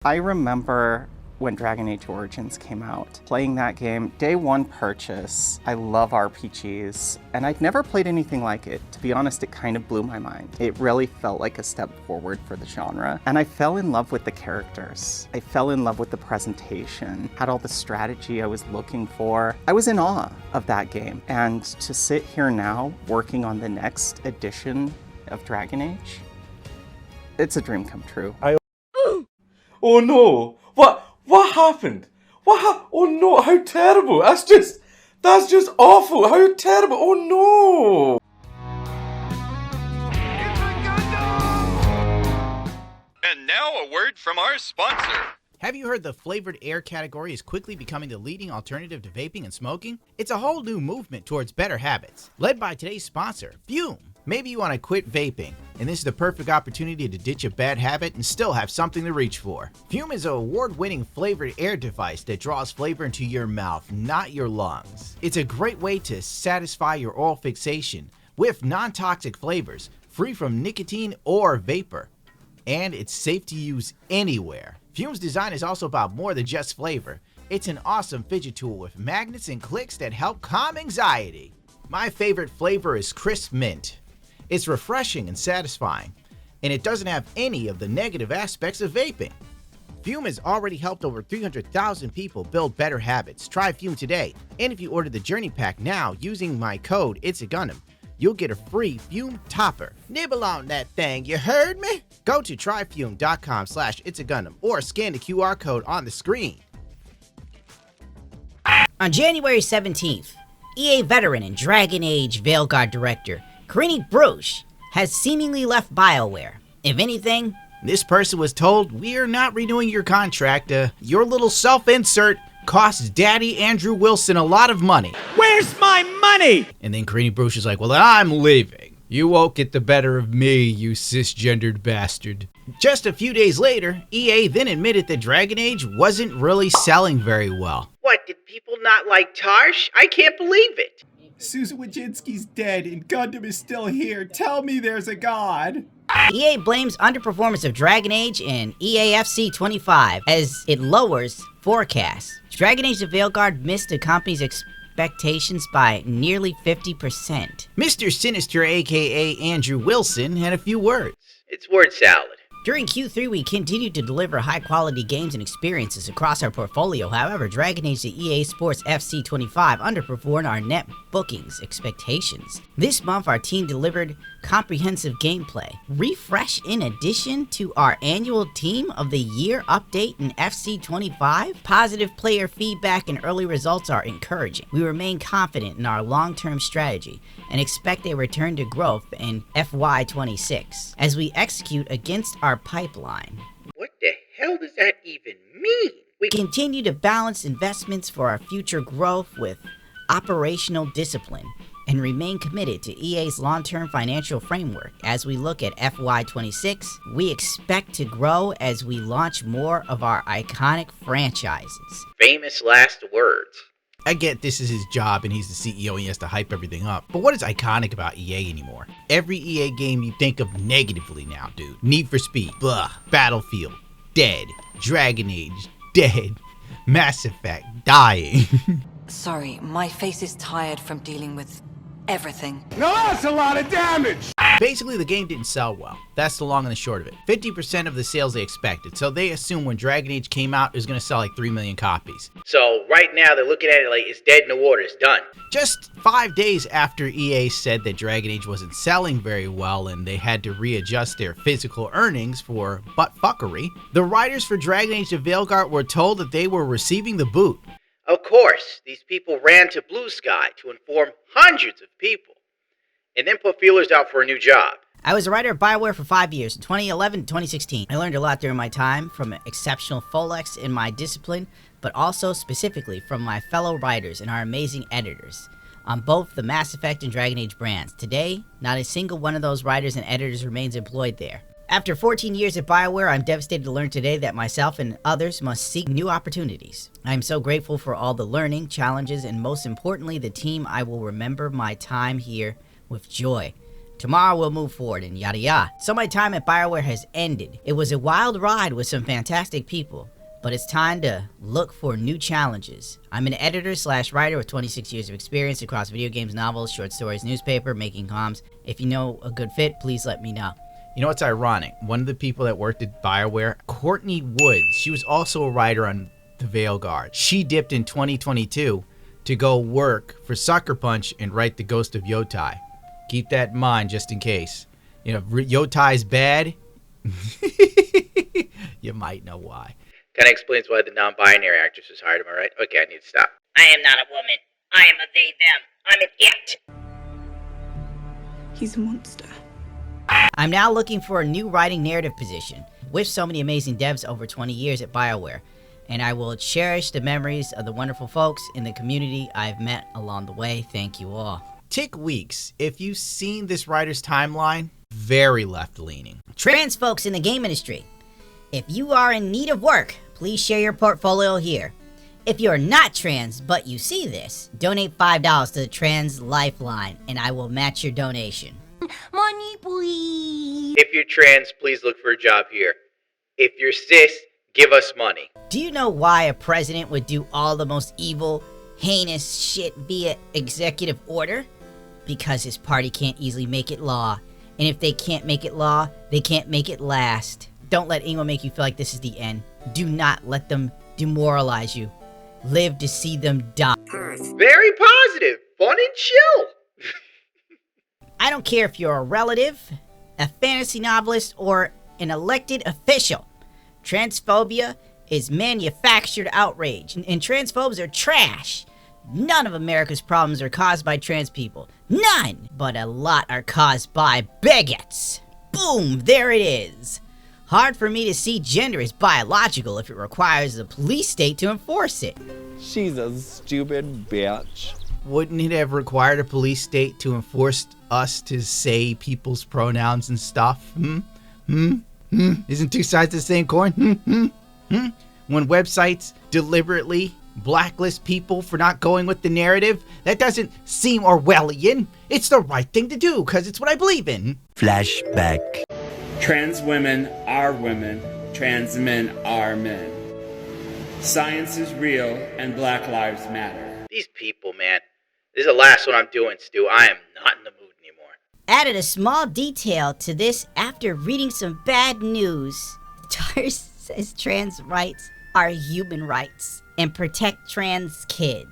I remember when Dragon Age Origins came out, playing that game, day one purchase. I love RPGs, and I'd never played anything like it. To be honest, it kind of blew my mind. It really felt like a step forward for the genre, and I fell in love with the characters. I fell in love with the presentation, had all the strategy I was looking for. I was in awe of that game, and to sit here now, working on the next edition of Dragon Age, it's a dream come true. Oh no! What happened? Oh no! How terrible! That's just awful! How terrible! Oh no! And now a word from our sponsor. Have you heard the flavored air category is quickly becoming the leading alternative to vaping and smoking? It's a whole new movement towards better habits, led by today's sponsor, Fume. Maybe you want to quit vaping, and this is the perfect opportunity to ditch a bad habit and still have something to reach for. Fume is an award-winning flavored air device that draws flavor into your mouth, not your lungs. It's a great way to satisfy your oral fixation with non-toxic flavors, free from nicotine or vapor. And it's safe to use anywhere. Fume's design is also about more than just flavor. It's an awesome fidget tool with magnets and clicks that help calm anxiety. My favorite flavor is crisp mint. It's refreshing and satisfying, and it doesn't have any of the negative aspects of vaping. Fume has already helped over 300,000 people build better habits. Try Fume today, and if you order the Journey Pack now using my code IT'SAGUNDAM, you'll get a free Fume topper. Nibble on that thing, you heard me? Go to tryfume.com/It'sAGundam or scan the QR code on the screen. On January 17th, EA veteran and Dragon Age Veilguard director Karini Bruce has seemingly left Bioware. If anything, this person was told, "We're not renewing your contract. Your little self-insert costs Daddy Andrew Wilson a lot of money. Where's my money?" And then Karini Bruce is like, "Well, then I'm leaving. You won't get the better of me, you cisgendered bastard." Just a few days later, EA then admitted that Dragon Age wasn't really selling very well. What, did people not like Tarsh? I can't believe it. Susan Wojcicki's dead and Gundam is still here. Tell me there's a god. EA blames underperformance of Dragon Age and EAFC 25 as it lowers forecasts. Dragon Age The Veilguard missed the company's expectations by nearly 50%. Mr. Sinister, aka Andrew Wilson, had a few words. It's word salad. During Q3, we continued to deliver high-quality games and experiences across our portfolio. However, Dragon Age the EA Sports FC 25 underperformed our net bookings expectations. This month, our team delivered comprehensive gameplay. Refresh in addition to our annual Team of the Year update in FC 25. Positive player feedback and early results are encouraging. We remain confident in our long-term strategy and expect a return to growth in FY 26 as we execute against our pipeline. What the hell does that even mean? We continue to balance investments for our future growth with operational discipline and remain committed to EA's long-term financial framework. As we look at FY 26, we expect to grow as we launch more of our iconic franchises. Famous last words. I get this is his job and he's the CEO and he has to hype everything up. But what is iconic about EA anymore? Every EA game you think of negatively now, dude. Need for Speed, blah. Battlefield, dead. Dragon Age, dead. Mass Effect, dying. Sorry, my face is tired from dealing with everything. Now that's a lot of damage! Basically, the game didn't sell well. That's the long and the short of it. 50% of the sales they expected, so they assumed when Dragon Age came out, it was going to sell like 3 million copies. So right now they're looking at it like it's dead in the water, it's done. Just 5 days after EA said that Dragon Age wasn't selling very well and they had to readjust their physical earnings for buttfuckery, the writers for Dragon Age The Veilguard were told that they were receiving the boot. Of course, these people ran to Blue Sky to inform hundreds of people, and then put feelers out for a new job. I was a writer at Bioware for 5 years, 2011 to 2016. I learned a lot during my time from exceptional Folex in my discipline, but also specifically from my fellow writers and our amazing editors on both the Mass Effect and Dragon Age brands. Today, not a single one of those writers and editors remains employed there. After 14 years at Bioware, I'm devastated to learn today that myself and others must seek new opportunities. I'm so grateful for all the learning, challenges, and most importantly, the team. I will remember my time here with joy. Tomorrow we'll move forward and yada yada. So my time at Bioware has ended. It was a wild ride with some fantastic people, but it's time to look for new challenges. I'm an editor/writer with 26 years of experience across video games, novels, short stories, newspaper, making comms. If you know a good fit, please let me know. You know what's ironic? One of the people that worked at Bioware, Courtney Woods, she was also a writer on the Veilguard. She dipped in 2022 to go work for Sucker Punch and write the Ghost of Yotai. Keep that in mind just in case. You know, if Yotai's bad, you might know why. Kinda explains why the non-binary actress was hired, am I right? Okay, I need to stop. I am not a woman. I am a they, them. I'm an it. He's a monster. I'm now looking for a new writing narrative position. With so many amazing devs over 20 years at Bioware, and I will cherish the memories of the wonderful folks in the community I've met along the way. Thank you all. Tick Weeks, if you've seen this writer's timeline, very left-leaning. Trans folks in the game industry, if you are in need of work, please share your portfolio here. If you're not trans, but you see this, donate $5 to the Trans Lifeline, and I will match your donation. Money, please. If you're trans, please look for a job here. If you're cis, give us money. Do you know why a president would do all the most evil, heinous shit via executive order? Because his party can't easily make it law. And if they can't make it law, they can't make it last. Don't let anyone make you feel like this is the end. Do not let them demoralize you. Live to see them die. Very positive, fun and chill. I don't care if you're a relative, a fantasy novelist, or an elected official. Transphobia is manufactured outrage, and transphobes are trash. None of America's problems are caused by trans people. None! But a lot are caused by bigots. Boom, there it is. Hard for me to see gender as biological if it requires the police state to enforce it. She's a stupid bitch. Wouldn't it have required a police state to enforce us to say people's pronouns and stuff? Isn't two sides of the same coin? When websites deliberately blacklist people for not going with the narrative, that doesn't seem Orwellian. It's the right thing to do, because it's what I believe in. Flashback. Trans women are women. Trans men are men. Science is real, and Black Lives Matter. These people, man. This is the last one I'm doing, Stu. I am not in the mood anymore. Added a small detail to this after reading some bad news. Tars says trans rights are human rights and protect trans kids.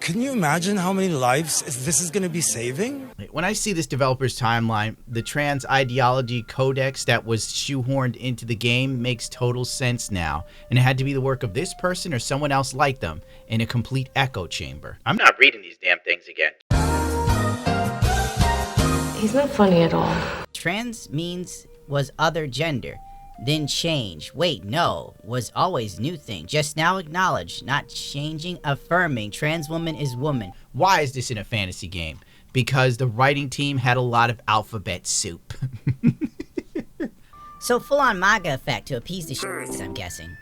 Can you imagine how many lives this is going to be saving? When I see this developer's timeline, the trans ideology codex that was shoehorned into the game makes total sense now. And it had to be the work of this person or someone else like them in a complete echo chamber. I'm not reading these damn things again. He's not funny at all. Trans means was other gender. Then change. Wait, no. Was always new thing. Just now acknowledged. Not changing, affirming. Trans woman is woman. Why is this in a fantasy game? Because the writing team had a lot of alphabet soup. So full-on MAGA effect to appease the shits, I'm guessing.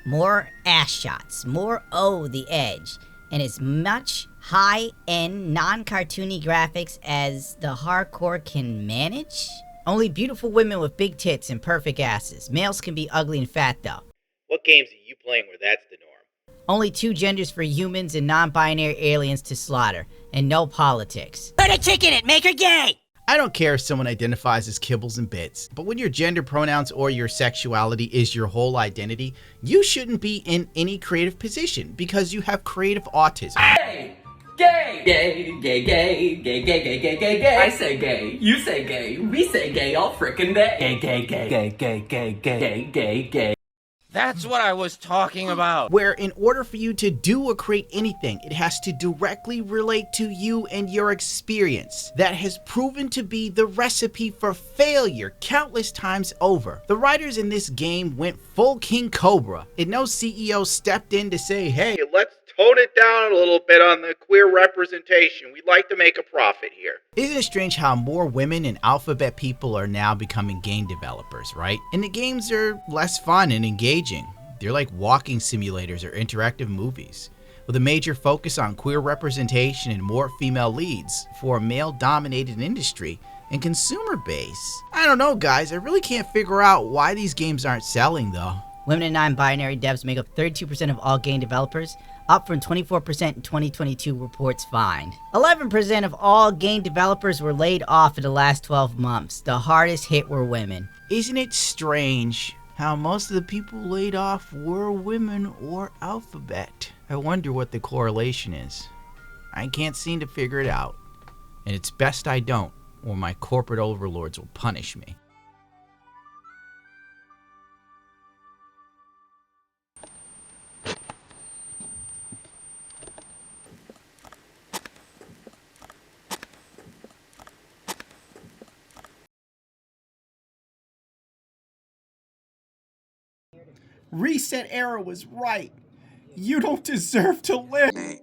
More ass shots. More the edge. And as much high-end, non-cartoony graphics as the hardcore can manage? Only beautiful women with big tits and perfect asses. Males can be ugly and fat, though. What games are you playing where that's the norm? Only 2 genders for humans and non-binary aliens to slaughter. And no politics. Put a chick in it, make her gay! I don't care if someone identifies as kibbles and bits, but when your gender pronouns or your sexuality is your whole identity, you shouldn't be in any creative position because you have creative autism. Gay! Gay! Gay, gay, gay, gay, gay, gay, gay, gay, gay. I say gay, you say gay, we say gay all frickin' day. Gay, gay, gay, gay, gay, gay, gay, gay, gay. That's what I was talking about. Where in order for you to do or create anything, it has to directly relate to you and your experience. That has proven to be the recipe for failure countless times over. The writers in this game went full King Cobra, and no CEO stepped in to say, hey, let's tone it down a little bit on the queer representation. We'd like to make a profit here. Isn't it strange how more women and alphabet people are now becoming game developers, right? And the games are less fun and engaging. They're like walking simulators or interactive movies. With a major focus on queer representation and more female leads for a male-dominated industry, And consumer base? I don't know, guys. I really can't figure out why these games aren't selling, though. Women and non-binary devs make up 32% of all game developers, up from 24% in 2022 reports find. 11% of all game developers were laid off in the last 12 months. The hardest hit were women. Isn't it strange how most of the people laid off were women or Alphabet? I wonder what the correlation is. I can't seem to figure it out. And it's best I don't, or my corporate overlords will punish me. Reset Era was right. You don't deserve to live.